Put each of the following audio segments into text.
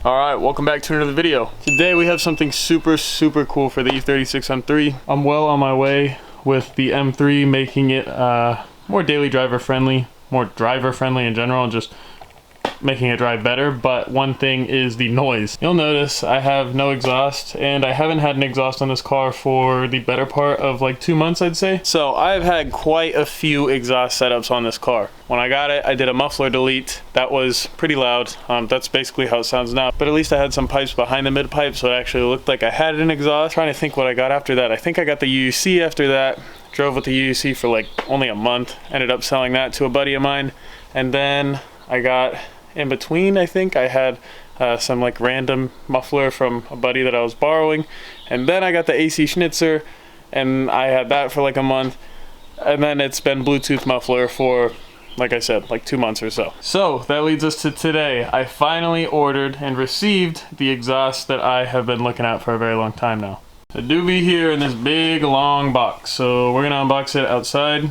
Alright, welcome back to another video. Today we have something super cool for the E36 M3. I'm well on my way with the M3, making it more daily driver friendly, more driver friendly in general, and just making it drive better. But one thing is the noise. You'll notice I have no exhaust, and I haven't had an exhaust on this car for the better part of like 2 months, I'd say. So I've had quite a few exhaust setups on this car. When I got it, I did a muffler delete. That was pretty loud. That's basically how it sounds now, but at least I had some pipes behind the mid pipe, so it actually looked like I had an exhaust. Trying to think what I got after that. I think I got the UUC after that. Drove with the UUC for like only a month. Ended up selling that to a buddy of mine, and then I got in between, I think I had some like random muffler from a buddy that I was borrowing, and then I got the AC Schnitzer, and I had that for like a month, and then it's been Bluetooth muffler for, like I said, like 2 months or so. So that leads us to today. I finally ordered and received the exhaust that I have been looking at for a very long time now. It do be here in this big long box, so we're gonna unbox it outside.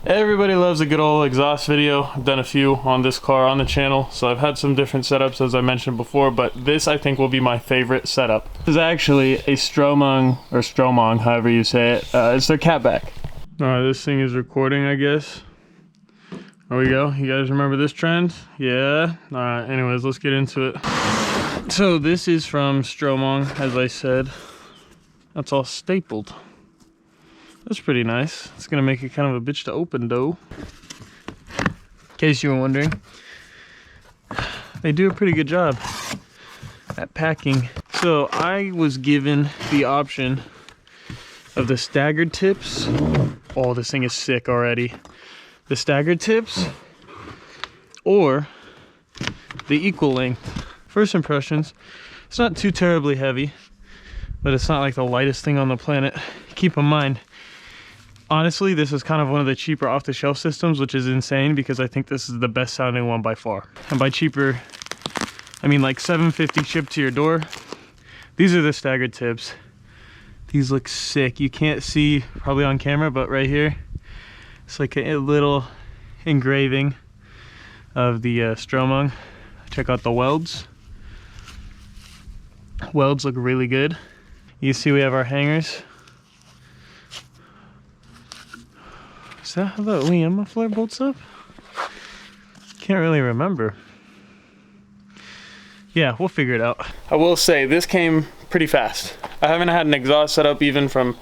Everybody loves a good old exhaust video. I've done a few on this car on the channel, so I've had some different setups as I mentioned before, but this I think will be my favorite setup. This is actually a Stromung, or Stromung, however you say it. It's their Catback. Alright, this thing is recording, I guess. There we go. You guys remember this trend? Yeah? Alright, anyways, let's get into it. So this is from Stromung, as I said. That's all stapled. That's pretty nice. It's gonna make it kind of a bitch to open though. In case you were wondering. They do a pretty good job at packing. So I was given the option of the staggered tips. Oh, this thing is sick already. The staggered tips or the equal length. First impressions, it's not too terribly heavy, but it's not like the lightest thing on the planet. Keep in mind, honestly, this is kind of one of the cheaper off-the-shelf systems, which is insane because I think this is the best sounding one by far. And by cheaper, I mean like $750 shipped to your door. These are the staggered tips. These look sick. You can't see probably on camera, but right here, it's like a little engraving of the Stromung. Check out the welds. Welds look really good. You see we have our hangers. Is that how the OEM muffler bolts up? Can't really remember. Yeah, we'll figure it out. I will say, this came pretty fast. I haven't had an exhaust set up even from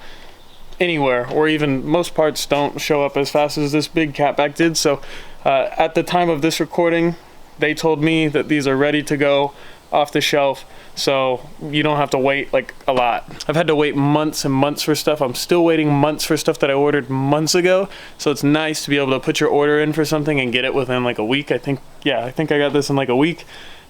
anywhere, or even most parts don't show up as fast as this big Catback did. So at the time of this recording, they told me that these are ready to go off the shelf, so you don't have to wait like a lot. I've had to wait months and months for stuff. I'm still waiting months for stuff that I ordered months ago, so it's nice to be able to put your order in for something and get it within like a week. I think I got this in like a week.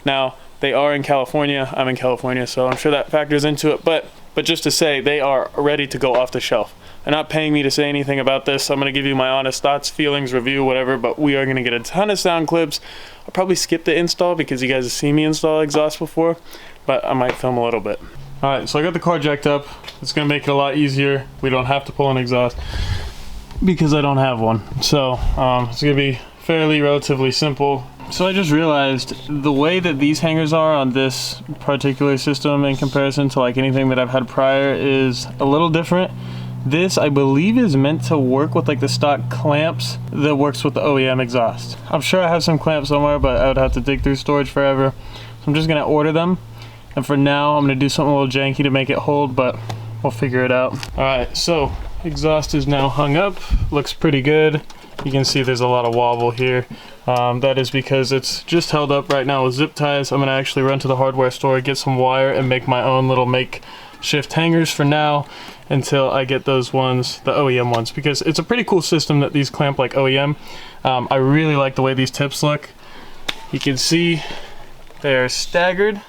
Now they are in California, I'm in California, so I'm sure that factors into it, but just to say, they are ready to go off the shelf. They're not paying me to say anything about this. I'm going to give you my honest thoughts, feelings, review, whatever, but we are going to get a ton of sound clips. I'll probably skip the install because you guys have seen me install exhaust before, but I might film a little bit. Alright, so I got the car jacked up. It's going to make it a lot easier. We don't have to pull an exhaust because I don't have one. So it's going to be relatively simple. So I just realized the way that these hangers are on this particular system in comparison to like anything that I've had prior is a little different. This, I believe, is meant to work with like the stock clamps that works with the OEM exhaust. I'm sure I have some clamps somewhere, but I would have to dig through storage forever. So I'm just gonna order them. And for now, I'm gonna do something a little janky to make it hold, but we'll figure it out. All right, so exhaust is now hung up. Looks pretty good. You can see there's a lot of wobble here. That is because it's just held up right now with zip ties. I'm gonna actually run to the hardware store, get some wire, and make my own little makeshift hangers for now until I get those ones, the OEM ones, because it's a pretty cool system that these clamp like OEM. I really like the way these tips look. You can see they're staggered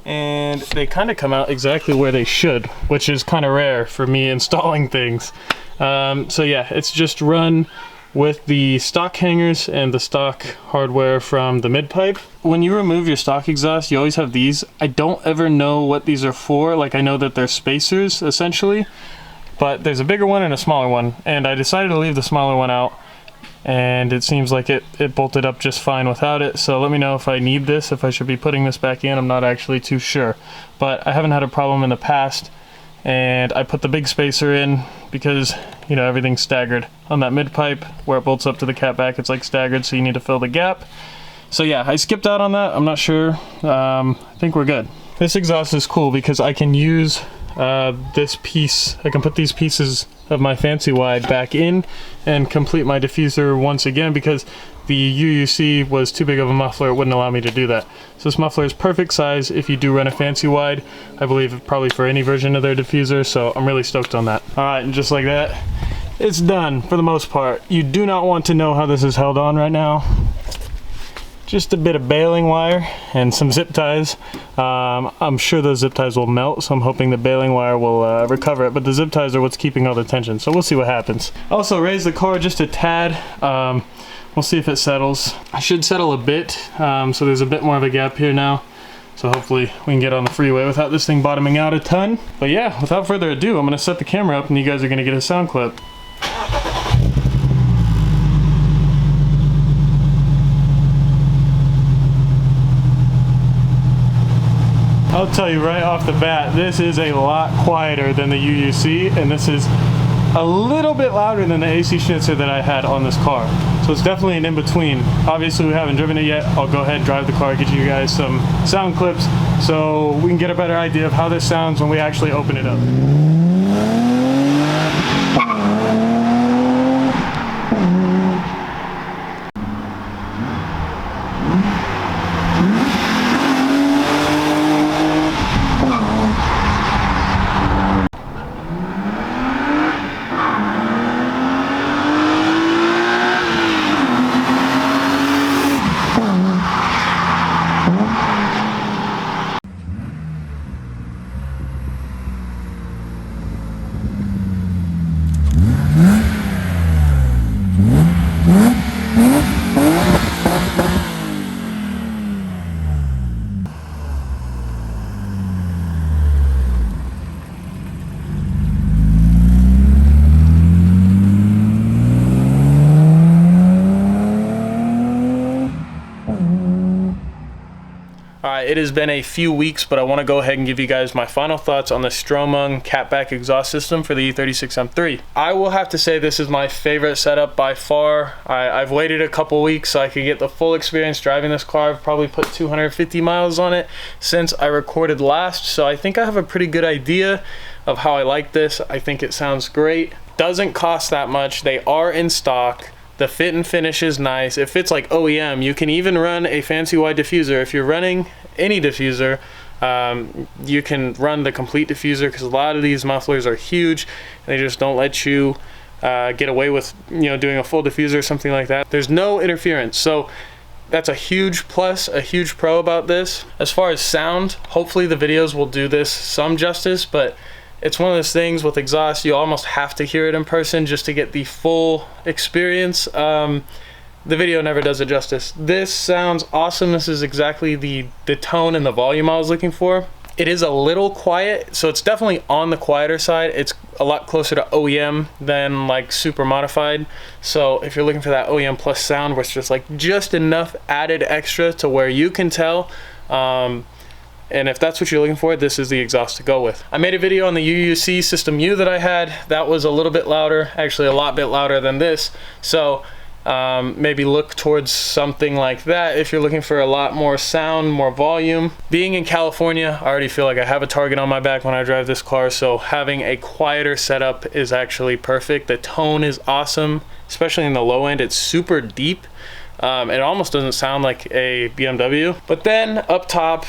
and they kind of come out exactly where they should, which is kind of rare for me installing things. So yeah, it's just run with the stock hangers and the stock hardware from the mid-pipe. When you remove your stock exhaust, you always have these. I don't ever know what these are for. Like, I know that they're spacers essentially, but there's a bigger one and a smaller one, and I decided to leave the smaller one out, and it seems like it bolted up just fine without it. So let me know if I need this, if I should be putting this back in. I'm not actually too sure, but I haven't had a problem in the past. And I put the big spacer in because, you know, everything's staggered on that mid pipe where it bolts up to the catback. It's like staggered, so you need to fill the gap. So yeah, I skipped out on that. I'm not sure. I think we're good. This exhaust is cool because I can use this piece. I can put these pieces of my fancy wide back in and complete my diffuser once again, because the 𝙢𝙠𝙚 was too big of a muffler. It wouldn't allow me to do that. So this muffler is perfect size if you do run a fancy wide. I believe probably for any version of their diffuser, so I'm really stoked on that. All right, and just like that, it's done for the most part. You do not want to know how this is held on right now. Just a bit of baling wire and some zip ties. I'm sure those zip ties will melt, so I'm hoping the baling wire will recover it, but the zip ties are what's keeping all the tension, so we'll see what happens. Also raise the car just a tad. We'll see if it settles. I should settle a bit, so there's a bit more of a gap here now. So hopefully we can get on the freeway without this thing bottoming out a ton. But yeah, without further ado, I'm gonna set the camera up and you guys are gonna get a sound clip. I'll tell you right off the bat, this is a lot quieter than the 𝙢𝙚, and this is a little bit louder than the AC Schnitzer that I had on this car. So it's definitely an in-between. Obviously we haven't driven it yet. I'll go ahead and drive the car, get you guys some sound clips so we can get a better idea of how this sounds when we actually open it up. It has been a few weeks, but I want to go ahead and give you guys my final thoughts on the Stromung Catback exhaust system for the E36 M3. I will have to say this is my favorite setup by far. I've waited a couple weeks so I could get the full experience driving this car. I've probably put 250 miles on it since I recorded last, so I think I have a pretty good idea of how I like this. I think it sounds great. Doesn't cost that much. They are in stock. The fit and finish is nice. It fits like OEM. You can even run a fancy wide diffuser. If you're running any diffuser, you can run the complete diffuser, because a lot of these mufflers are huge and they just don't let you get away with, you know, doing a full diffuser or something like that. There's no interference, so that's a huge plus, a huge pro about this. As far as sound, hopefully the videos will do this some justice, but it's one of those things with exhaust, you almost have to hear it in person just to get the full experience. The video never does it justice. This sounds awesome. This is exactly the tone and the volume I was looking for. It is a little quiet, so it's definitely on the quieter side. It's a lot closer to OEM than like super modified. So if you're looking for that OEM plus sound where it's just like just enough added extra to where you can tell, and if that's what you're looking for, this is the exhaust to go with. I made a video on the 𝙢𝙚 System U that I had. That was a little bit louder, actually a lot bit louder than this. So maybe look towards something like that if you're looking for a lot more sound, more volume. Being in California, I already feel like I have a target on my back when I drive this car, so having a quieter setup is actually perfect. The tone is awesome, especially in the low end. It's super deep. It almost doesn't sound like a BMW, but then up top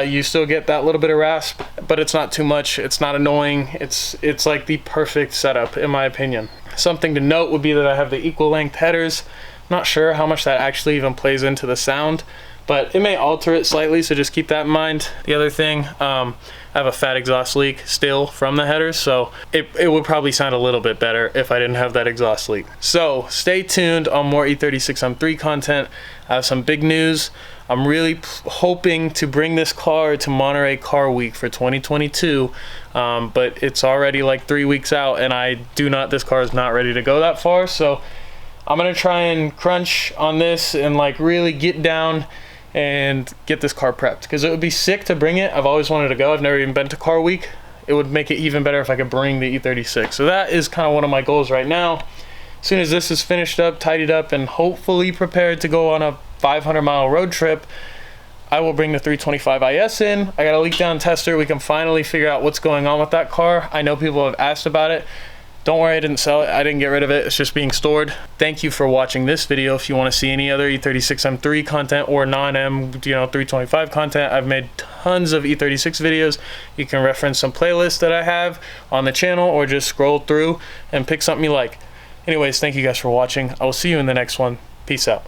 you still get that little bit of rasp, but it's not too much. It's not annoying. It's like the perfect setup in my opinion. Something to note would be that I have the equal length headers. Not sure how much that actually even plays into the sound, but it may alter it slightly, so just keep that in mind. The other thing, I have a fat exhaust leak still from the headers, so it would probably sound a little bit better if I didn't have that exhaust leak. So stay tuned on more E36 M3 content. I have some big news. I'm really hoping to bring this car to Monterey Car Week for 2022, but it's already like 3 weeks out, and this car is not ready to go that far. So I'm gonna try and crunch on this and like really get down and get this car prepped, because it would be sick to bring it. I've always wanted to go. I've never even been to Car Week. It would make it even better if I could bring the E36. So that is kind of one of my goals right now. As soon as this is finished up, tidied up, and hopefully prepared to go on a 500-mile road trip, I will bring the 325 IS in. I got a leak down tester. We can finally figure out what's going on with that car. I know people have asked about it. Don't worry, I didn't sell it. I didn't get rid of it. It's just being stored. Thank you for watching this video. If you want to see any other E36 M3 content or non-M, 325 content, I've made tons of E36 videos. You can reference some playlists that I have on the channel, or just scroll through and pick something you like. Anyways, thank you guys for watching. I will see you in the next one. Peace out.